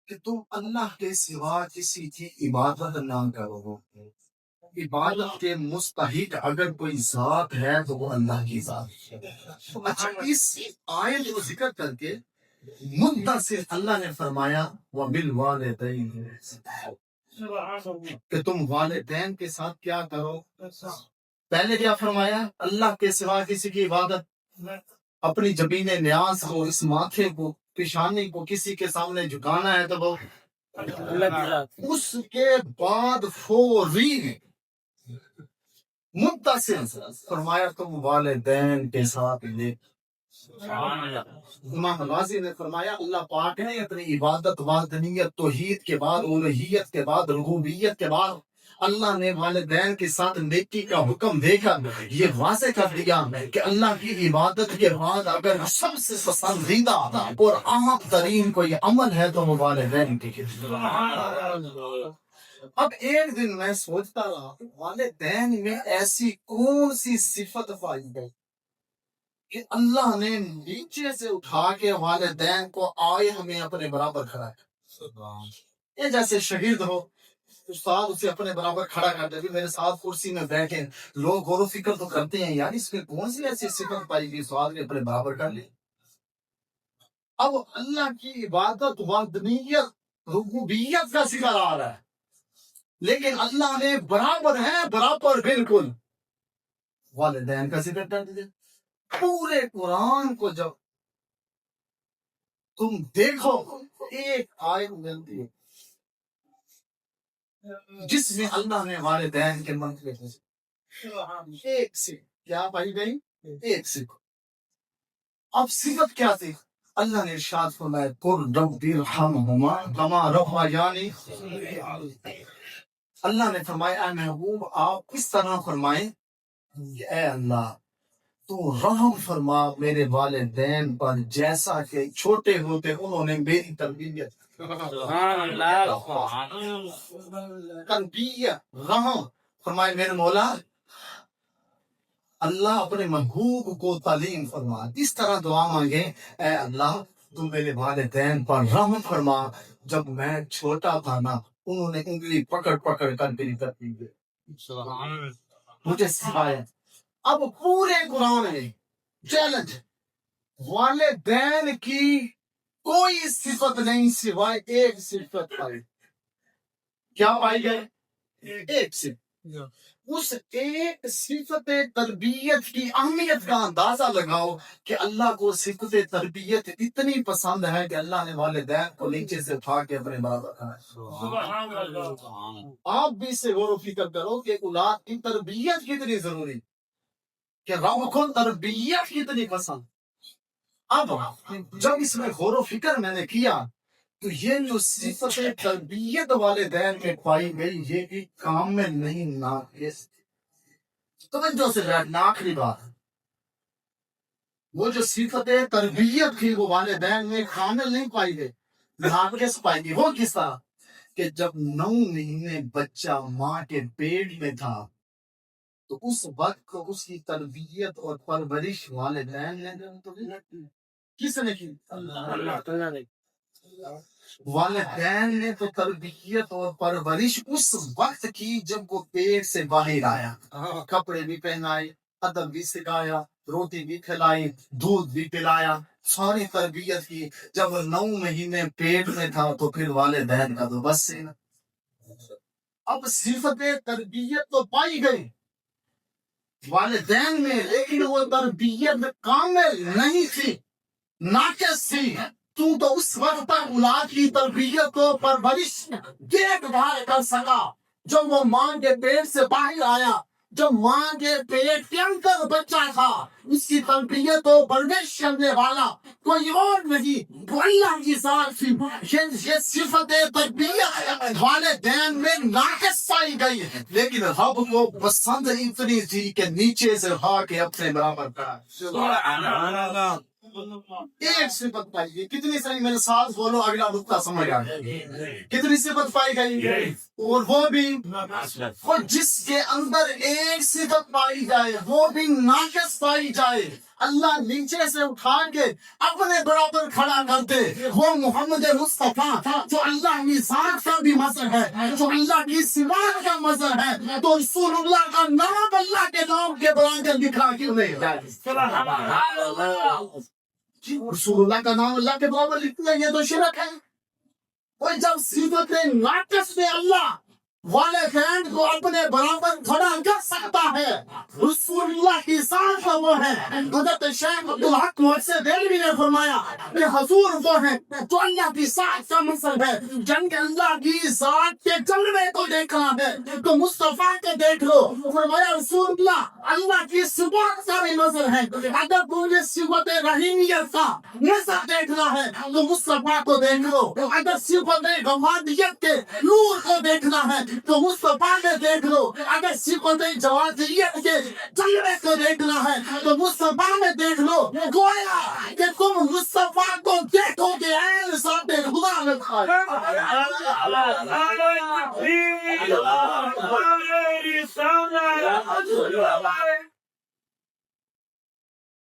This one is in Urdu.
کہ تم اللہ کے سوا کسی کی عبادت نہ کرو. عبادت کے مستحق اگر کوئی ذات ہے تو وہ اللہ کی ذات ہے. اچھا، اس آیت کو ذکر کر کے مدت سے اللہ نے فرمایا وَبِالْوَالِدَيْنِ کہ تم والدین کے ساتھ کیا کرو. پہلے کیا فرمایا؟ اللہ کے سوا کسی کی عبادت، اپنی جبین نیاز کو، اس ماتھے کو، پیشانی کو کسی کے سامنے جھکانا ہے تو وہ اس کے بعد فوری متصل فرمایا تم والدین کے ساتھ لے. امام غازی نے فرمایا اللہ پاک نے اپنی عبادت، وحدانیت، توحید کے بعد، الوہیت کے بعد، ربوبیت کے بعد اللہ نے والدین کے ساتھ نیکی کا حکم دے کر یہ واضح کر دیا کہ اللہ کی عبادت کے بعد اگر سب سے پسندیدہ اور اہم ترین کوئی عمل ہے تو وہ والدین کی خدمت. اب ایک دن میں سوچتا رہا والدین میں ایسی کون سی صفت پائی گئی کہ اللہ نے نیچے سے اٹھا کے والدین کو آئے ہمیں اپنے برابر کھڑا ہے. یہ جیسے شہید ہو، استاد اسے اپنے برابر کھڑا کر دے، میرے ساتھ کرسی میں بیٹھے، لوگ غور و فکر تو کرتے ہیں یار اس میں کون سی ایسی صفت پائی گئی استاد نے اپنے برابر کر لی. اب اللہ کی عبادت، وحدانیت، ربوبیت کا ذکر آ رہا ہے لیکن اللہ نے برابر ہے، برابر بالکل والدین کا ذکر کر دیا. پورے قرآن کو جب تم دیکھو ایک آیت ملتی ہے جس میں اللہ نے والدین کے منقبے ایک سے کیا پائی گئی، ایک سے. اب صفت کیا تھی؟ اللہ نے ارشاد فرمایا قل رب ارحمہما کما ربیانی. اللہ نے فرمایا اے محبوب آپ اس طرح فرمائیں کہ اے اللہ تو رحم فرما میرے والدین پر جیسا کہ چھوٹے ہوتے انہوں نے میری تربیت. تربیت، رحم فرمائے میرے مولا. اللہ اپنے محبوب کو تعلیم فرما. اس طرح دعا مانگے اے اللہ تو میرے والدین پر رحم فرما، جب میں چھوٹا تھا نا انہوں نے انگلی پکڑ پکڑ کر میری تربیت مجھے سکھایا. اب پورے قرآن میں چیلنج، والدین کی کوئی صفت نہیں سوائے ایک صفت پائی. کیا پائی گئے؟ ایک صفت. اس ایک صفت تربیت کی اہمیت کا اندازہ لگاؤ کہ اللہ کو صفت تربیت اتنی پسند ہے کہ اللہ نے والدین کو نیچے سے اٹھا کے اپنے برابر کھایا. آپ بھی اس سے غور و فکر کرو کہ اولاد کی تربیت کتنی ضروری، کہ رب کو تربیت کتنی پسند. اب جب اس میں غور و فکر میں نے کیا تو یہ جو صفت تربیت والدین میں پائی گئی یہ بھی کامل نہیں، ناقص. توجہ سے بیٹھنا، آخری بات، وہ جو صفت تربیت تھی وہ والدین میں کامل نہیں پائی گئی، ناقص پائی گئی. وہ کس طرح کہ جب 9 مہینے بچہ ماں کے پیٹ میں تھا تو اس وقت اس کی تربیت اور پرورش والدین نے کس نے کی؟ اللہ نے. والدین نے تو تربیت اور پرورش اس وقت کی جب وہ پیٹ سے باہر آیا، کپڑے بھی پہنائے، ادب بھی سکھایا، روٹی بھی کھلائی، دودھ بھی پلایا، ساری تربیت کی. جب 9 مہینے پیٹ میں تھا تو پھر والدین کا تو بس سے. اب صفت تربیت تو پائی گئی والدین میں لیکن وہ تربیت کامل نہیں تھی، ناقص تھی. تو اس وقت تک اولاد کی تربیت کو پرورش دیکھ بھال کر سکا جب وہ ماں کے پیٹ سے باہر آیا. جب ماں کے پیٹ کے اندر بچہ تھا اس کی تربیت و پرورش کرنے والا کوئی اور نہیں وہ اللہ کی ذات تھی. یہ صفت تربیت والدین میں ناقص پائی گئی لیکن رب کو پسند اتنی تھی کہ نیچے سے اٹھا کے اپنے برابر کرا. ایک صفت پائی گئی. کتنی صحیح میرے ساتھ بولو اگلا نقطہ سمجھ آ گیا. کتنی صفت پائی گئی؟ اور وہ بھی اور جس کے اندر ایک صفت پائی جائے وہ بھی ناقص پائی جائے اللہ نیچے سے اٹھا کے اپنے برابر کھڑا کرتے. وہ محمد مصطفیٰ جو اللہ کی ذات کا بھی مظہر ہے, جو اللہ کی صفات کا مظہر ہے, تو رسول اللہ کا نام اللہ کے نام کے برابر دکھا کیوں نہیں؟ رسول اللہ کا نام اللہ کے برابر لکھنا یہ تو شرک ہے. اور جب صفت ناقص میں اللہ والدین کو اپنے برابر کھڑا کر سکتا ہے, رسول اللہ کی ذات کا وہ ہے. حضرت شیخ عبدالحق محسن دہلوی نے فرمایا کہ حضور وہ ہے جو اللہ کی ذات کا مظہر ہے. جن کے اللہ کی ذات کے جلوے کو دیکھنا ہے تو مصطفیٰ کو دیکھ لو. فرمایا رسول اللہ کی صفات کا بھی مظہر ہے. اگر تمہیں صفت رحیمیت کا مظہر دیکھنا ہے تو مصطفیٰ کو دیکھ لو. اگر صفت غمادیت کے نور کو دیکھنا ہے تو مصطفیٰ کو دیکھ لو. اگر صفت جوازیت کے جلوے کو دیکھنا ہے تو مصطفیٰ میں دیکھ لو. گویا کہ تم مصطفیٰ کو دیکھو گے اے ذات خدا میں اللہ